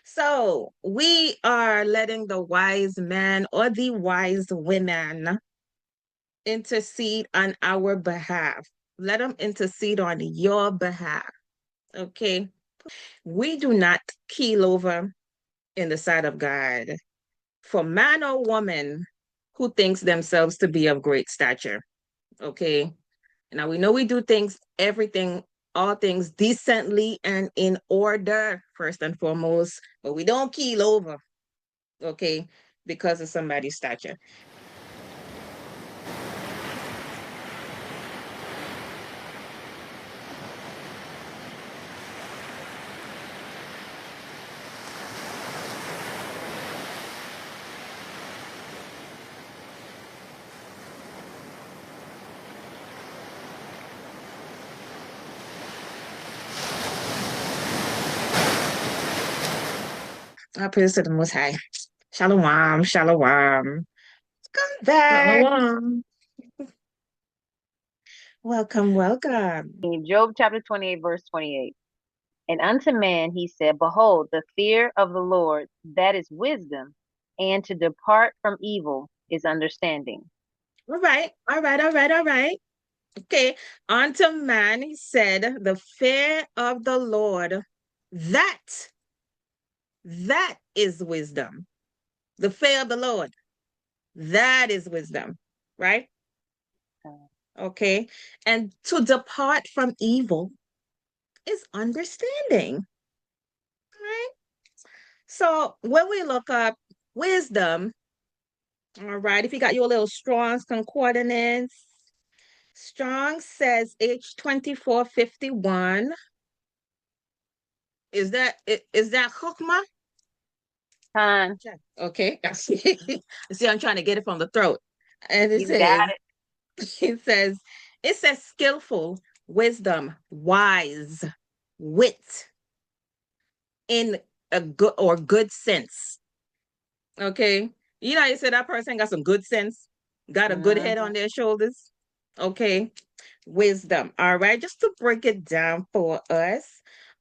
So we are letting the wise man or the wise women intercede on our behalf. Let them intercede on your behalf. Okay. We do not keel over in the sight of God for man or woman who thinks themselves to be of great stature. Okay. Now we know we do things, everything, all things decently and in order, first and foremost, but we don't keel over, okay, because of somebody's stature. I praise to the Most High. Shalom, shalom. Come back. Shalom. Welcome, welcome. In Job chapter 28, verse 28. And unto man he said, Behold, the fear of the Lord, that is wisdom, and to depart from evil is understanding. All right, all right, all right, all right. Okay, unto man he said, the fear of the Lord, that, that is wisdom. The fear of the Lord, that is wisdom, right? Okay, and to depart from evil is understanding, right? So when we look up wisdom, all right, if you got your little Strong's concordance, Strong says H2451. Is that Chokmah? Con, Okay. See, I'm trying to get it from the throat. And you got it. it says, skillful, wisdom, wise, wit, in a good or good sense. Okay. You know, you say that person got some good sense, got a good head on their shoulders. Okay. Wisdom. All right. Just to break it down for us.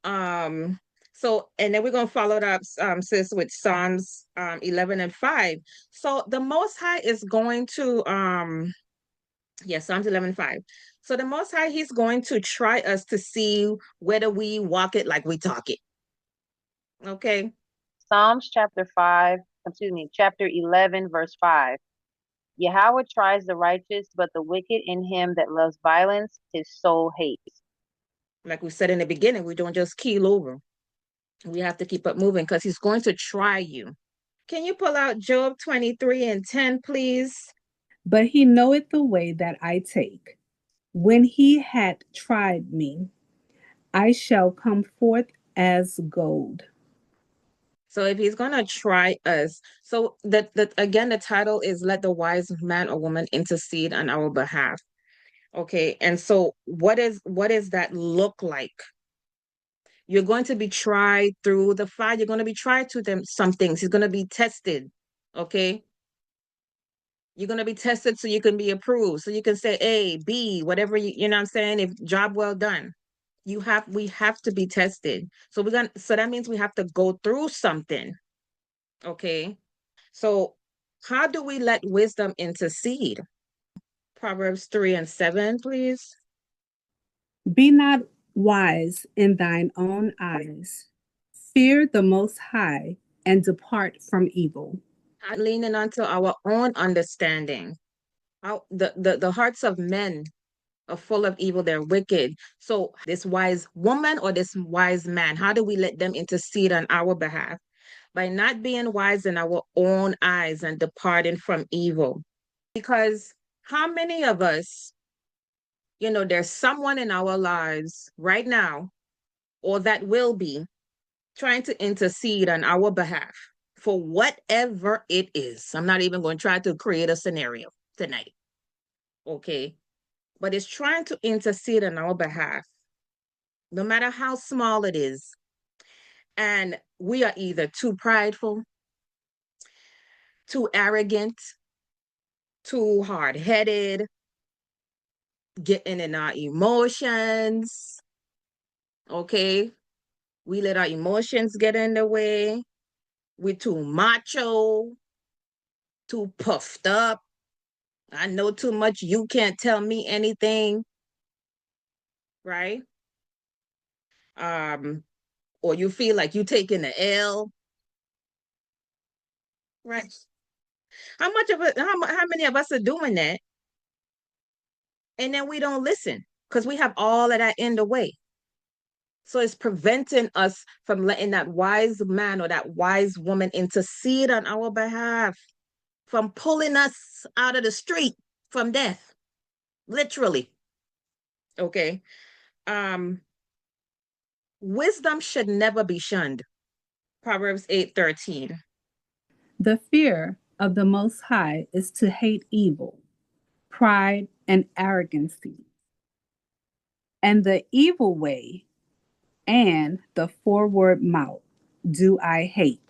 Um, so and then we're gonna follow it up, sis, with Psalms 11:5. So the Most High is going to Psalms 11:5. So the Most High, he's going to try us to see whether we walk it like we talk it. Okay. Psalms chapter 11, verse 5. Yahweh tries the righteous, but the wicked in him that loves violence, his soul hates. Like we said in the beginning, we don't just keel over. We have to keep up moving because he's going to try you. Can you pull out Job 23:10, please? But he knoweth the way that I take. When he had tried me, I shall come forth as gold. So if he's gonna try us, so that again, the title is "Let the Wise Man or Woman Intercede on Our Behalf." Okay, and so what is that look like? You're going to be tried through the fire. You're going to be tried to them some things. He's going to be tested. Okay, you're going to be tested so you can be approved, so you can say A, B, whatever you know what I'm saying. If job well done, we have to be tested. So so that means we have to go through something. Okay. So how do we let wisdom intercede? Proverbs 3:7, please. Be not wise in thine own eyes. Fear the Most High and depart from evil. Not leaning onto our own understanding. The hearts of men are full of evil, they're wicked. So this wise woman or this wise man, how do we let them intercede on our behalf? By not being wise in our own eyes and departing from evil. Because how many of us, there's someone in our lives right now, or that will be, trying to intercede on our behalf for whatever it is. I'm not even going to try to create a scenario tonight. Okay. But it's trying to intercede on our behalf, no matter how small it is. And we are either too prideful, too arrogant, too hard headed, getting in our emotions. Okay. We let our emotions get in the way. We're too macho, too puffed up. I know too much. You can't tell me anything, right? Um, or you feel like you taking the L, right? How much of it? How many of us are doing that, and then we don't listen because we have all of that in the way. So it's preventing us from letting that wise man or that wise woman intercede on our behalf, from pulling us out of the street from death, literally. Okay. Um, wisdom should never be shunned. Proverbs 8:13. The fear of the Most High is to hate evil, pride, and arrogancy, and the evil way and the forward mouth do I hate.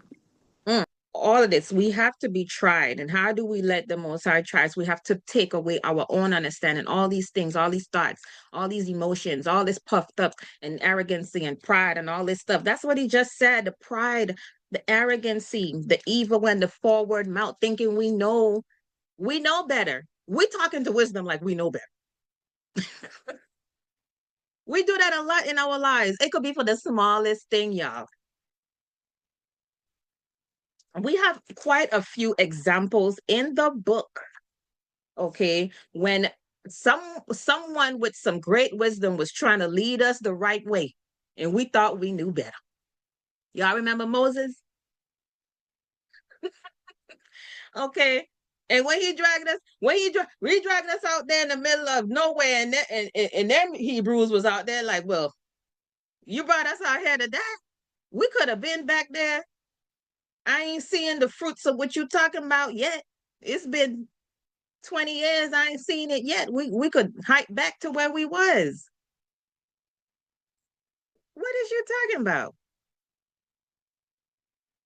Mm. All of this, we have to be tried. And how do we let the Most High try us? We have to take away our own understanding, all these things, all these thoughts, all these emotions, all this puffed up and arrogancy and pride and all this stuff. That's what he just said. The pride, the arrogancy, the evil and the forward mouth, thinking we know better. We talking to wisdom like we know better. We do that a lot in our lives. It could be for the smallest thing, y'all. We have quite a few examples in the book, okay, when someone with some great wisdom was trying to lead us the right way, and we thought we knew better. Y'all remember Moses? Okay. And when he dragged us, he dragged us out there in the middle of nowhere, and them Hebrews was out there like, well, you brought us out here to die. We could have been back there. I ain't seeing the fruits of what you talking about yet. It's been 20 years. I ain't seen it yet. We could hike back to where we was. What is you talking about?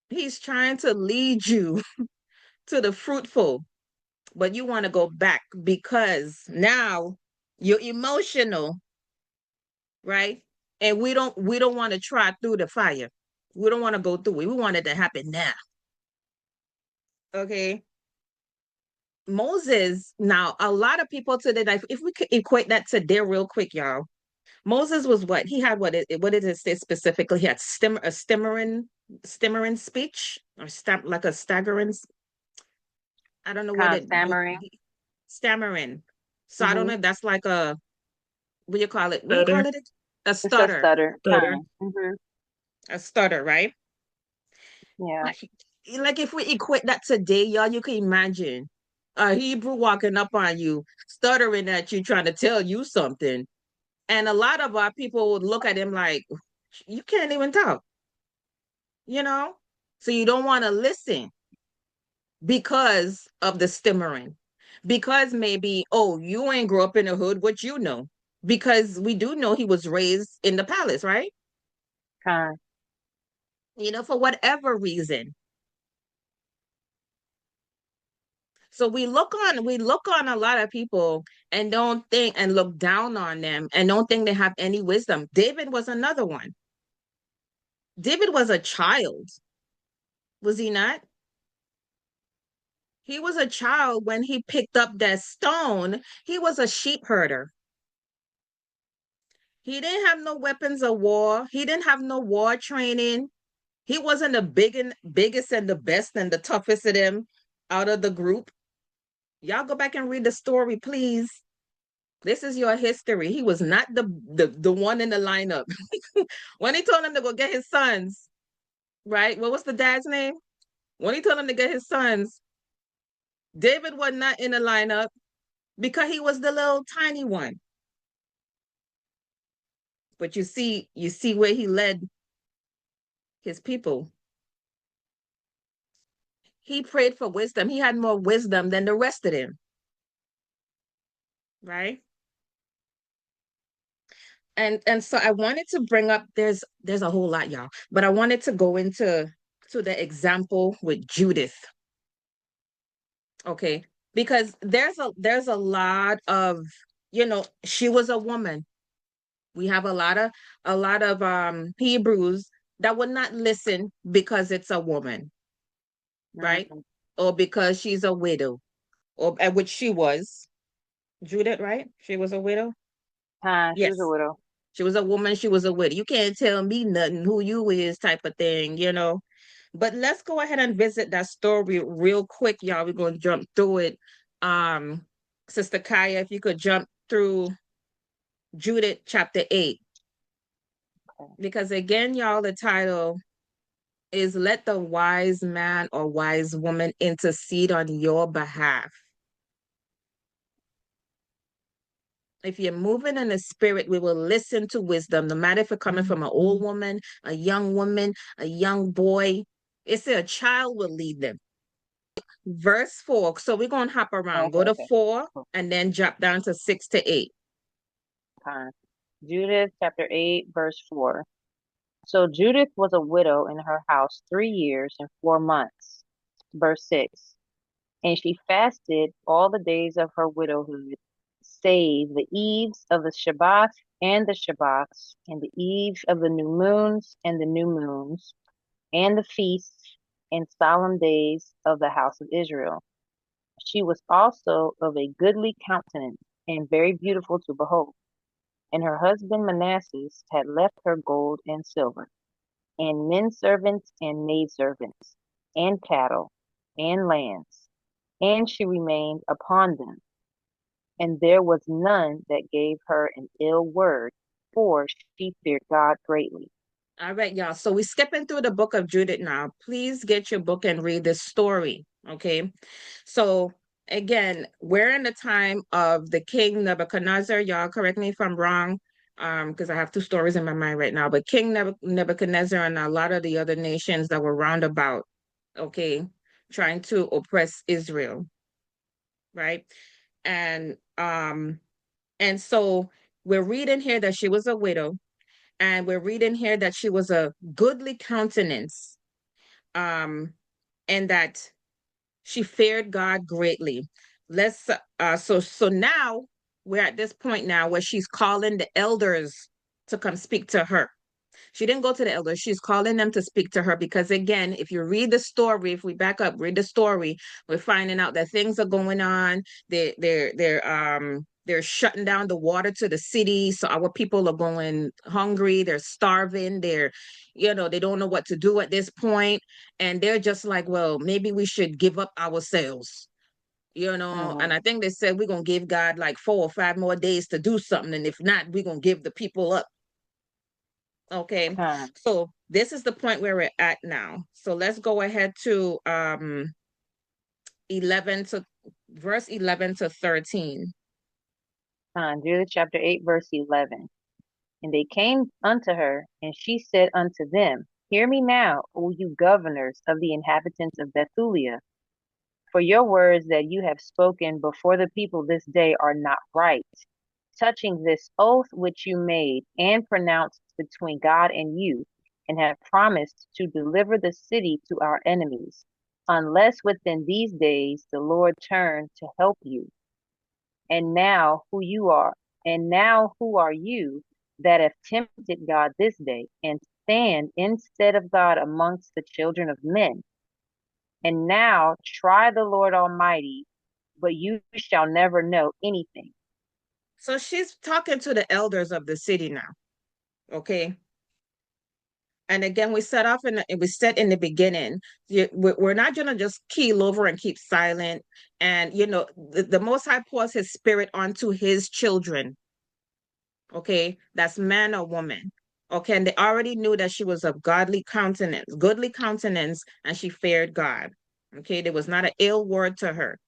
He's trying to lead you to the fruitful, but you want to go back because now you're emotional, right? And we don't want to try through the fire. We don't want to go through it. We want it to happen now. Okay. Moses, now a lot of people today, like if we could equate that today real quick, y'all. Moses was what? He had what did it say specifically? He had a stammering speech or like a staggering. I don't know Kind what of stammering. stammering. So I don't Hmm. know if that's like a what do you call it? What do you Stutter. call it? A It's a stutter. stutter. Stutter. Kind of. Hmm. A stutter, right? Yeah. Like if we equate that today, y'all, you can imagine a Hebrew walking up on you, stuttering at you, trying to tell you something. And a lot of our people would look at him like, you can't even talk, you know? So you don't want to listen because of the stammering. Because maybe, oh, you ain't grow up in the hood, what you know? Because we do know he was raised in the palace, right? Kind. For whatever reason. So we look on a lot of people and don't think and look down on them and don't think they have any wisdom. David was another one. David was a child, was he not? He was a child when he picked up that stone. He was a sheep herder. He didn't have no weapons of war. He didn't have no war training. He wasn't the biggest and the best and the toughest of them out of the group. Y'all go back and read the story, please. This is your history. He was not the one in the lineup. When he told him to go get his sons, right? What was the dad's name? When he told him to get his sons, David was not in the lineup because he was the little tiny one. But you see where he led his people. He prayed for wisdom. He had more wisdom than the rest of them, right? And so I wanted to bring up there's a whole lot, y'all, but I wanted to go into the example with Judith, okay? Because there's a lot of, she was a woman. We have a lot of Hebrews that would not listen because it's a woman. right? Mhm. Or because she's a widow, or which she was. Judith, right? She was a widow. She was a Yes. widow. She was a woman, she was a widow. You can't tell me nothing who you is type of thing. But let's go ahead and visit that story real quick, y'all. We're gonna jump through it. Um, Sister Kaya, if you could jump through Judith chapter 8. Okay. Because again, y'all, the title is Let the Wise Man or Wise Woman Intercede on Your Behalf. If you're moving in the spirit, we will listen to wisdom, no matter if it's coming from an old woman, a young boy. It's a child will lead them. Verse 4. So we're going to hop around. Okay, Go to okay. 4 Cool. and then drop down to 6 to 8. Fine. Judith chapter 8, verse 4. So Judith was a widow in her house 3 years and 4 months. Verse 6. And she fasted all the days of her widowhood, save the eves of the Shabbat and the Shabbats, and the eves of the new moons and the new moons, and the feasts and solemn days of the house of Israel. She was also of a goodly countenance and very beautiful to behold. And her husband Manasseh had left her gold and silver, and men servants and maid servants, and cattle, and lands, and she remained upon them. And there was none that gave her an ill word, for she feared God greatly. All right, y'all. So we're skipping through the book of Judith now. Please get your book and read this story. Okay. So again, we're in the time of the king Nebuchadnezzar. Y'all correct me if I'm wrong. Because I have two stories in my mind right now. But King Nebuchadnezzar and a lot of the other nations that were round about, okay, trying to oppress Israel, right? And so we're reading here that she was a widow, and we're reading here that she was a goodly countenance, um, and that she feared God greatly. Let's so now we're at this point now where she's calling the elders to come speak to her. She didn't go to the elders. She's calling them to speak to her because, again, if you read the story, if we back up, read the story, we're finding out that things are going on. They're shutting down the water to the city, so our people are going hungry. They're starving. They don't know what to do at this point, and they're just like, well, maybe we should give up ourselves. Mhm. And I think they said we're gonna give God like 4 or 5 more days to do something, and if not, we're gonna give the people up. Okay, Con, so this is the point where we're at now. So let's go ahead to 11 to verse 11 to 13. Judith chapter 8, verse 11. And they came unto her, and she said unto them, Hear me now, O you governors of the inhabitants of Bethulia, for your words that you have spoken before the people this day are not right, touching this oath which you made and pronounced between God and you, and have promised to deliver the city to our enemies, unless within these days the Lord turn to help you. And now who are you that have tempted God this day, and stand instead of God amongst the children of men? And now try the Lord Almighty, but you shall never know anything. So she's talking to the elders of the city now. Okay. And again, we said in the beginning, we're not gonna just keel over and keep silent. And the Most High pours His Spirit onto His children. Okay, that's man or woman. Okay, and they already knew that she was of goodly countenance, and she feared God. Okay, there was not an ill word to her.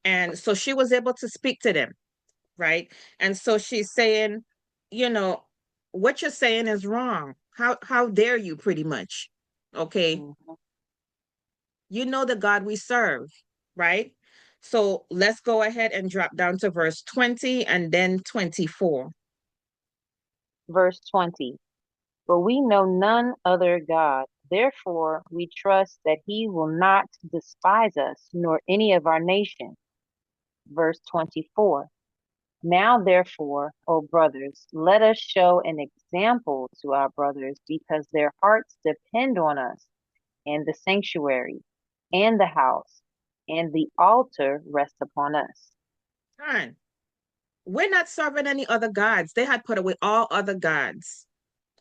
And so she was able to speak to them, right? And so she's saying, you know, what you're saying is wrong. How dare you, pretty much. Okay. Mhm. You know the God we serve, right? So let's go ahead and drop down to verse 20 and then 24. Verse 20. But we know none other God. Therefore, we trust that he will not despise us, nor any of our nation. Verse 24. Now, therefore, O brothers, let us show an example to our brothers, because their hearts depend on us and the sanctuary. and the house, and the altar rest upon us. Fine. We're not serving any other gods. They had put away all other gods.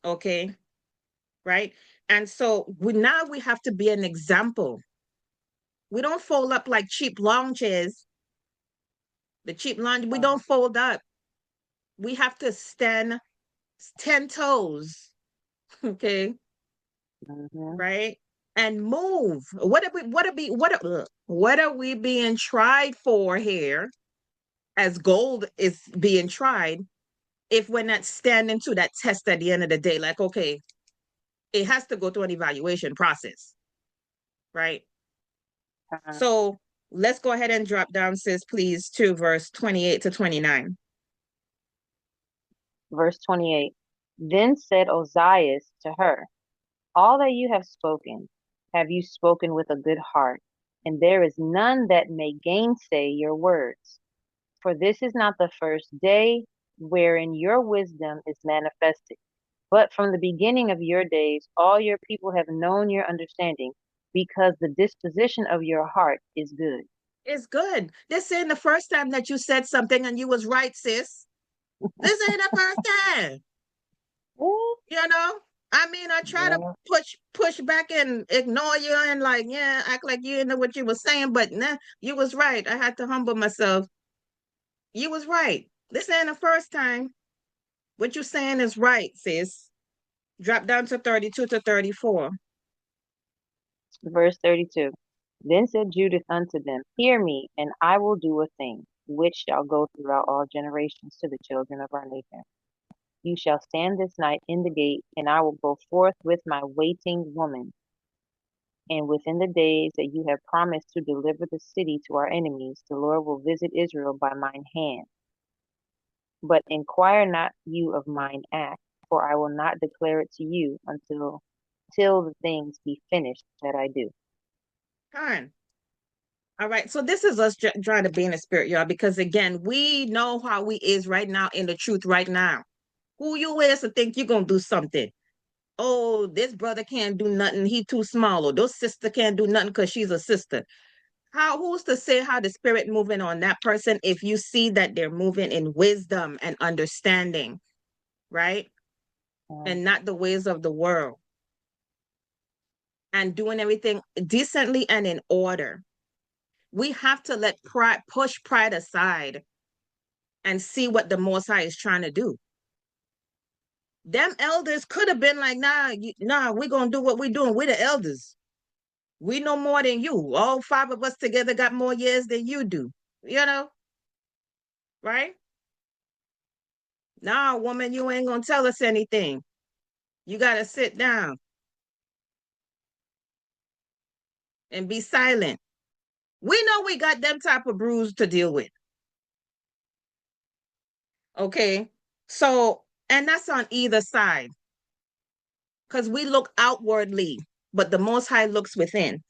Okay. Right. And so now we have to be an example. We don't fold up like cheap lawn chairs. The cheap lawn, we don't fold up. We have to stand 10 toes. Okay. Mm-hmm. Right. And move. What are we being tried for here as gold is being tried if we're not standing to that test at the end of the day? Like, okay, it has to go through an evaluation process, right? So let's go ahead and drop down, sis, please, to verse 28 to 29. Verse 28. Then said Ozias to her, all that you have you spoken with a good heart, and there is none that may gainsay your words. For this is not the first day wherein your wisdom is manifested, but from the beginning of your days all your people have known your understanding, because the disposition of your heart is good. It's good. This ain't the first time that you said something and you was right, sis. This ain't the first time. Ooh, You know? I mean, I try to yeah. push back and ignore you and like, yeah, act like you didn't know what you were saying, but nah, you was right. I had to humble myself. You was right. This ain't the first time. What you saying is right, sis. Drop down to 32 to 34. Verse 32. Then said Judith unto them, hear me, and I will do a thing, which shall go throughout all generations to the children of our nation. You shall stand this night in the gate, and I will go forth with my waiting woman. And within the days that you have promised to deliver the city to our enemies, the Lord will visit Israel by mine hand. But inquire not you of mine act, for I will not declare it to you until till the things be finished that I do. Fine. All right. So this is us trying to be in the spirit, y'all, because again, we know how we is right now in the truth right now. Who you is to think you're gonna do something? Oh, this brother can't do nothing. He too small. Or this sister can't do nothing because she's a sister. Who's to say how the spirit moving on that person if you see that they're moving in wisdom and understanding, right? And not the ways of the world, and doing everything decently and in order. We have to let pride push pride aside and see what the Most High is trying to do. Them elders could have been like, nah, we're gonna do what we're doing. We're the elders. We know more than you. All five of us together got more years than you do. You know, right? Nah, woman, you ain't gonna tell us anything. You gotta sit down and be silent. We know we got them type of bruise to deal with. Okay. So, and that's on either side. Because we look outwardly, but the Most High looks within,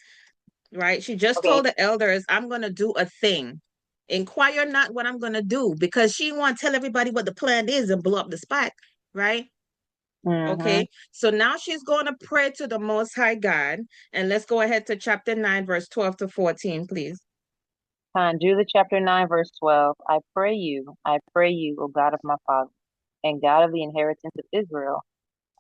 right? She just Okay. told the elders, I'm going to do a thing. Inquire not what I'm going to do, because she want to tell everybody what the plan is and blow up the spot, right? Mm-hmm. Okay. So now she's going to pray to the Most High God. And let's go ahead to chapter 9, verse 12 to 14, please. Judith chapter 9, verse 12. I pray you, O God of my father, and God of the inheritance of Israel,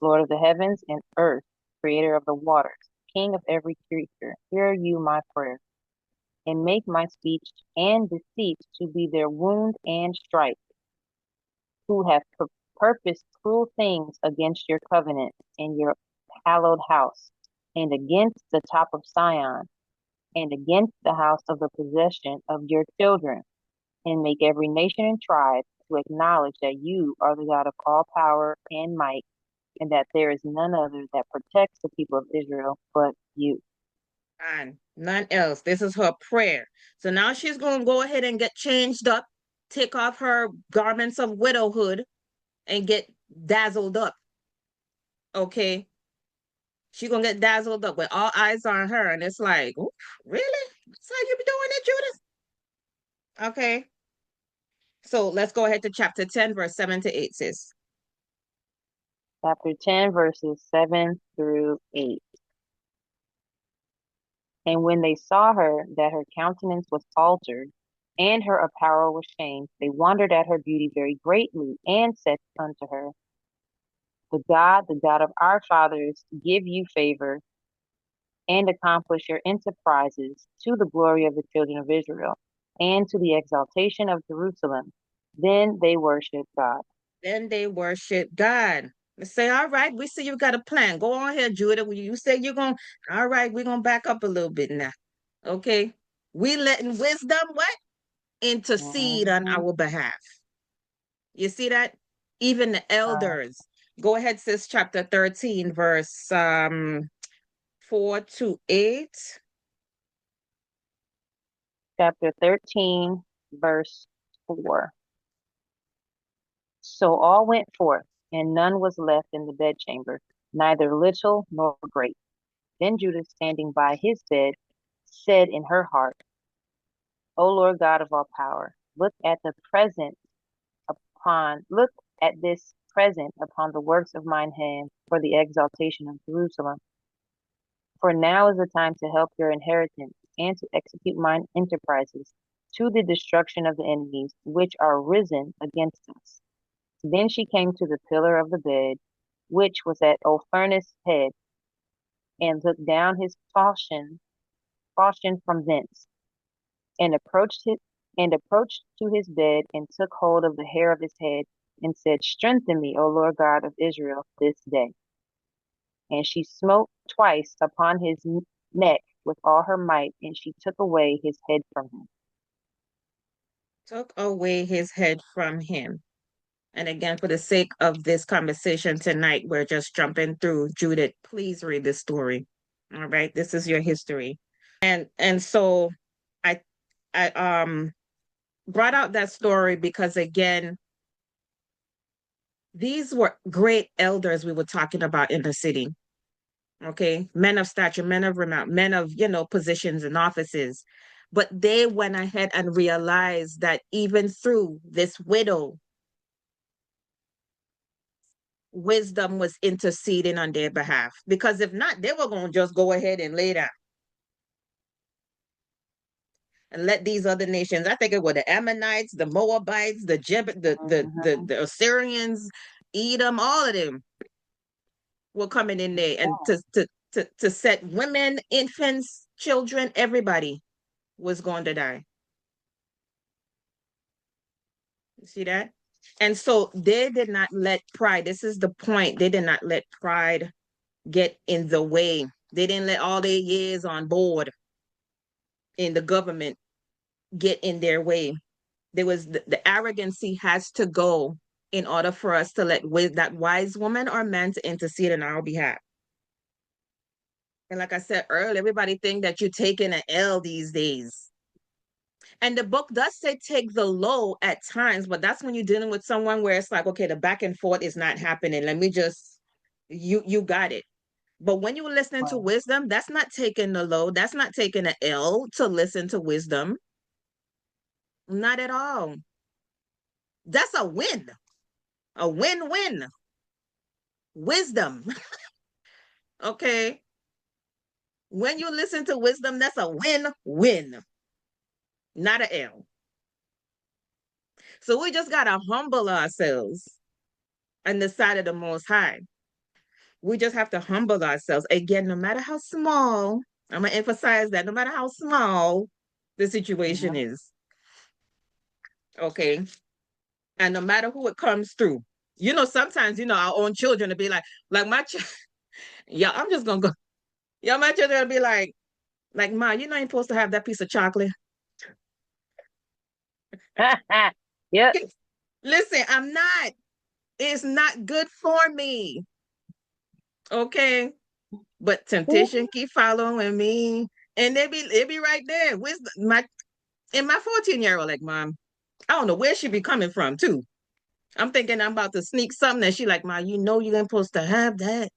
Lord of the heavens and earth, creator of the waters, King of every creature, hear you my prayer, and make my speech and deceit to be their wound and stripe, who have purposed cruel things against your covenant and your hallowed house, and against the top of Sion, and against the house of the possession of your children, and make every nation and tribe to acknowledge that you are the God of all power and might, and that there is none other that protects the people of Israel but you. And none else. This is her prayer. So now she's going to go ahead and get changed up, take off her garments of widowhood, and get dazzled up. Okay. She's going to get dazzled up with all eyes on her. And it's like, really? That's how you be doing it, Judith? Okay. So let's go ahead to chapter 10, verse 7 to 8, sis. Chapter 10, verses 7 through 8. And when they saw her, that her countenance was altered, and her apparel was changed, they wondered at her beauty very greatly, and said unto her, the God of our fathers, give you favor, and accomplish your enterprises to the glory of the children of Israel, and to the exaltation of Jerusalem. Then they worshiped God. Then they worship God. They say, all right, we see you got a plan. Go on here, Judah. You say you're going, all right, we're going to back up a little bit now. Okay. We letting wisdom what? Intercede on Mhm. our behalf. You see that? Even the elders. Go ahead, sis, chapter 13, verse 4 to 8. Chapter 13, verse 4. So all went forth, and none was left in the bedchamber, neither little nor great. Then Judah, standing by his bed, said in her heart, O Lord God of all power, look at this present upon the works of mine hands for the exaltation of Jerusalem. For now is the time to help your inheritance and to execute mine enterprises to the destruction of the enemies which are risen against us. Then she came to the pillar of the bed, which was at Ophernes' head, and looked down his falchion from thence, and approached to his bed, and took hold of the hair of his head, and said, Strengthen me, O Lord God of Israel, this day. And she smote twice upon his neck with all her might, and she took away his head from him. Took away his head from him. And again, for the sake of this conversation tonight, we're just jumping through. Judith, please read this story. All right, this is your history. And so I I brought out that story because again, these were great elders we were talking about in the city. Okay, men of stature, men of renown, men of positions and offices. But they went ahead and realized that even through this widow, wisdom was interceding on their behalf. Because if not, they were going to just go ahead and lay down and let these other nations, I think it were the Ammonites, the Moabites, the Mhm. the Assyrians, Edom, all of them were coming in there and to set women, infants, children, everybody was going to die. You see that? And so they did not let pride, this is the point, they did not let pride get in the way. They didn't let all their years on board in the government get in their way. There was the arrogancy has to go in order for us to let that wise woman or man to intercede on our behalf. And like I said earlier, everybody think that you're taking an L these days. And the book does say take the low at times, but that's when you're dealing with someone where it's like, okay, the back and forth is not happening. Let me just, you got it. But when you're listening to Right. wisdom, that's not taking the low. That's not taking an L to listen to wisdom. Not at all. That's a win. A win-win. Wisdom. Okay. When you listen to wisdom, that's a win-win. Not a L. So we just gotta humble ourselves on the side of the most high. We just have to humble ourselves. Again, no matter how small, I'm gonna emphasize that no matter how small the situation Mhm. is. Okay. And no matter who it comes through. Sometimes, our own children will be like my yeah, I'm just gonna go. Yeah, my children will be like, Ma, you ain't supposed to have that piece of chocolate. Yep. Listen, I'm not. It's not good for me. Okay. But temptation keep following me. And they be right there. My 14-year-old, like, Mom, I don't know where she be coming from, too. I'm thinking I'm about to sneak something and she like, Ma, you ain't supposed to have that.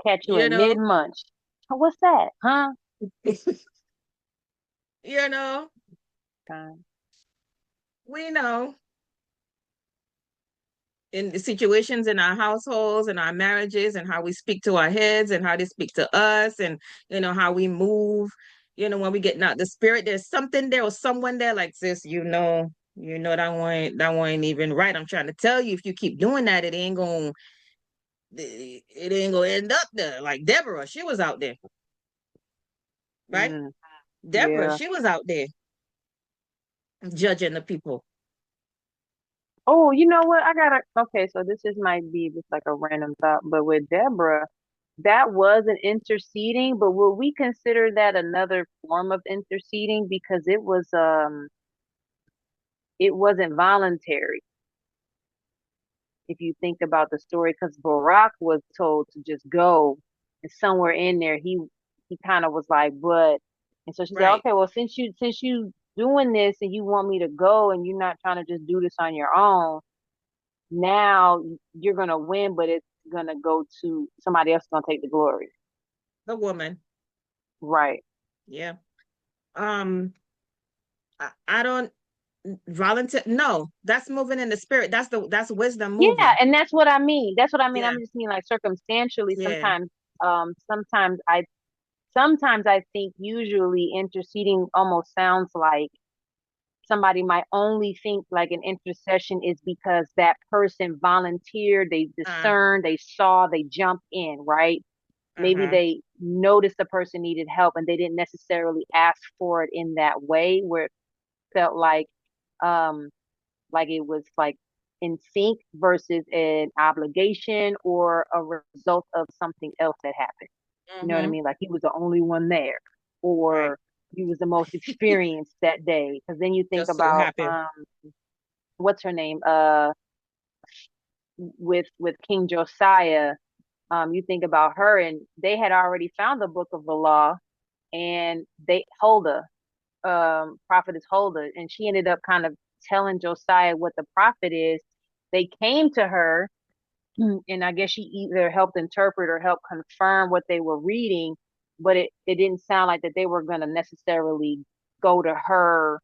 Catch you you in know, mid munch. What's that? Huh? you know, Fine. we know. in the situations in our households and our marriages and how we speak to our heads and how they speak to us and how we move, when we get out the spirit, there's something there or someone there like, sis, that one ain't even right. I'm trying to tell you, if you keep doing that, it ain't gonna end up there. Like Deborah, she was out there, right? Mm, Deborah, yeah. she was out there judging the people. Oh, you know what? Okay, so this just might be just like a random thought, but with Deborah, that was an interceding, but would we consider that another form of interceding because it wasn't voluntary if you think about the story, because Barak was told to just go, and somewhere in there he kind of was like, but, and so she said, Right. okay, well, since you doing this and you want me to go and you're not trying to just do this on your own, now you're gonna win, but it's gonna go to somebody else gonna take the glory. The woman. Right. Yeah. I don't volunteer. No, that's moving in the spirit. That's wisdom Yeah, moving. and that's what I mean. That's what I mean. Yeah. I'm just mean like circumstantially. Yeah. Um, sometimes I, sometimes I think usually interceding almost sounds like somebody might only think like an intercession is because that person volunteered, they Uh, discerned, they saw, they jumped in, right? Maybe uh-huh. they noticed the person needed help and they didn't necessarily ask for it in that way where it felt um like it was like in sync versus an obligation or a result of something else that happened. You know what I Mm-hmm. mean? Like he was the only one there, Right. or he was the most experienced that day. Because then you think Just so about happy. what's her name? With King Josiah. You think about her, and they had already found the book of the law, and they Huldah, prophetess Huldah, and she ended up kind of telling Josiah what the prophet is. They came to her, and I guess she either helped interpret or helped confirm what they were reading, but it didn't sound like that they were going to necessarily go to her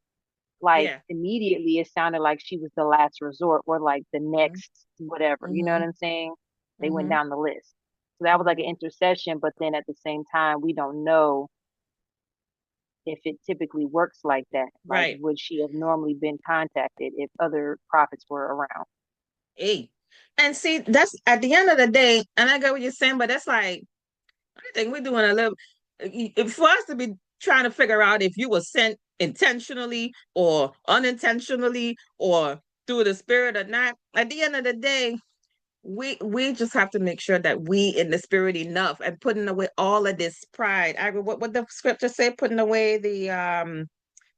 like Yeah. immediately. It sounded like she was the last resort or like the next whatever. You know Mm-hmm. what I'm saying? They went Mm-hmm. down the list. So that was like an Mm-hmm. intercession, but then at the same time, we don't know if it typically works like that. Like, Right. would she have normally been contacted if other prophets were around? Hey. And see, that's at the end of the day, and I get what you're saying, but that's like, I think we're doing a little, for us to be trying to figure out if you were sent intentionally or unintentionally or through the spirit or not. At the end of the day, we just have to make sure that we in the spirit enough and putting away all of this pride. What the scripture say, putting away the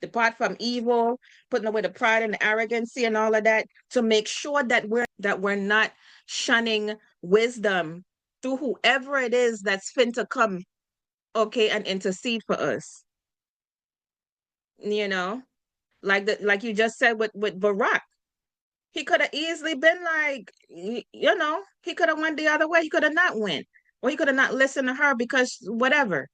depart from evil, putting away the pride and the arrogancy and all of that, to make sure that we're not shunning wisdom through whoever it is that's fin to come, okay, and intercede for us. You know, like you just said with Barack. He could have easily been like, he could have went the other way. He could have not went, or he could have not listened to her because whatever.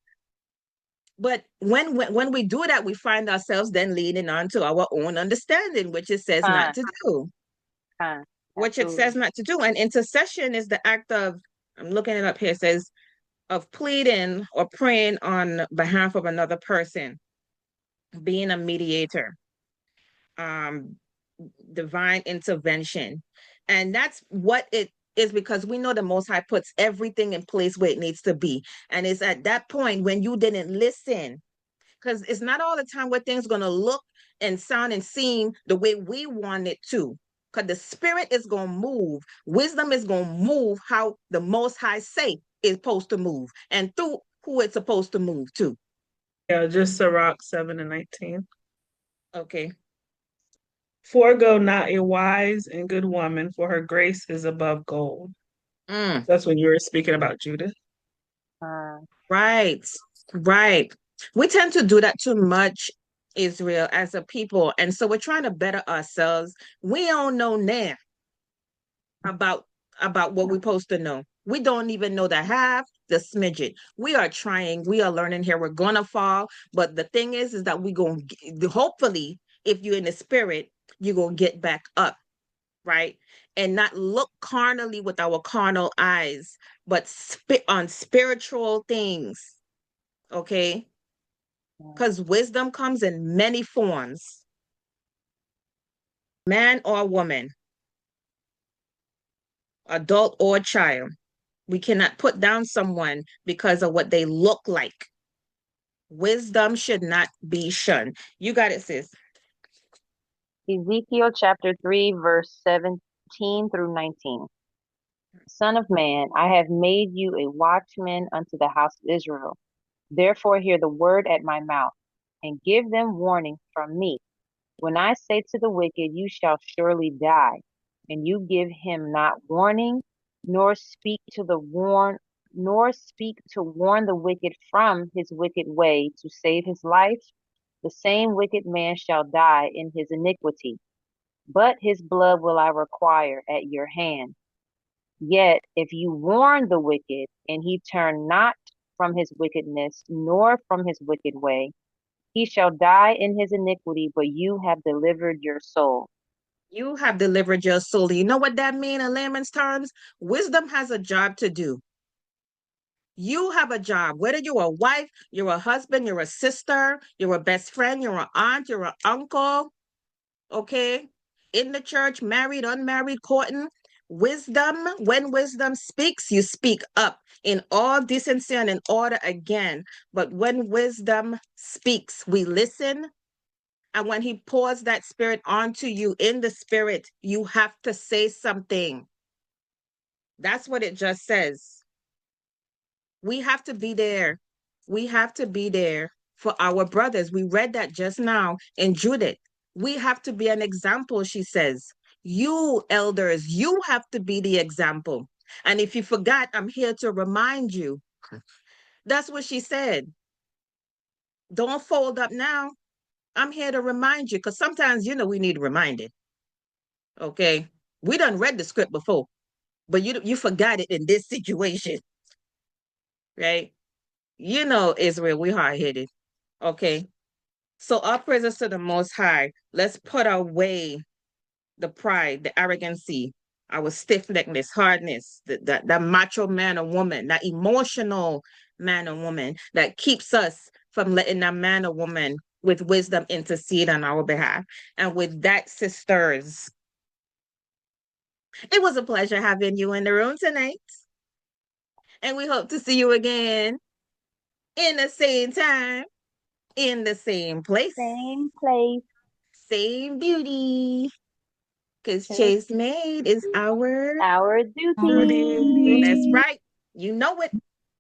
But when we do that, we find ourselves then leaning on to our own understanding, which it says not Fine, to do, fine, which it says absolutely. not to do. And intercession is the act of, I'm looking it up here, it says of pleading or praying on behalf of another person, being a mediator, um, divine intervention. And that's what it is, because we know the Most High puts everything in place where it needs to be. And it's at that point when you didn't listen, because it's not all the time where things going to look and sound and seem the way we want it to. Because the spirit is going to move. Wisdom is going to move how the Most High say is supposed to move and through who it's supposed to move to. Yeah, just Sirach 7 and 19. Okay. Forego not a wise and good woman, for her grace is above gold. Mm. That's when you were speaking about Judith. Uh, Right, right. We tend to do that too much, Israel, as a people. And so we're trying to better ourselves. We don't know now about what we're supposed to know. We don't even know the half, the smidget. We are trying, we are learning here. We're gonna fall. But the thing is that we gonna hopefully, if you're in the spirit, you're gonna get back up, right? and not look carnally with our carnal eyes, but on spiritual things. Okay? Because wisdom comes in many forms, man or woman, adult or child. We cannot put down someone because of what they look like. Wisdom should not be shunned. You got it, sis. Ezekiel chapter 3, verse 17 through 19. Son of man, I have made you a watchman unto the house of Israel. Therefore hear the word at my mouth, and give them warning from me. When I say to the wicked, you shall surely die, and you give him not warning, nor speak to warn the wicked from his wicked way to save his life, the same wicked man shall die in his iniquity, but his blood will I require at your hand. Yet if you warn the wicked, and he turn not from his wickedness, nor from his wicked way, he shall die in his iniquity, but you have delivered your soul. You have delivered your soul. You know what that means in layman's terms? Wisdom has a job to do. You have a job, whether you're a wife, you're a husband, you're a sister, you're a best friend, you're an aunt, you're an uncle, okay? In the church, married, unmarried, courting. Wisdom, when wisdom speaks, you speak up in all decency and in order again. But when wisdom speaks, we listen. And when he pours that spirit onto you in the spirit, you have to say something. That's what it just says. We have to be there. We have to be there for our brothers. We read that just now in Judith. We have to be an example, she says. You elders, you have to be the example. And if you forgot, I'm here to remind you. That's what she said. Don't fold up now. I'm here to remind you because sometimes, we need reminded. Okay. We done read the script before, but you forgot it in this situation, right? Israel, we hard-headed. Okay. So our praises to the Most High. Let's put away the pride, the arrogancy, our stiff-neckedness, hardness, the macho man or woman, that emotional man or woman that keeps us from letting that man or woman with wisdom intercede on our behalf. And with that, sisters, it was a pleasure having you in the room tonight. And we hope to see you again in the same time, in the same place, Same place. same beauty. Because Chase Made is our Our Our duty. duty. That's right. You know it.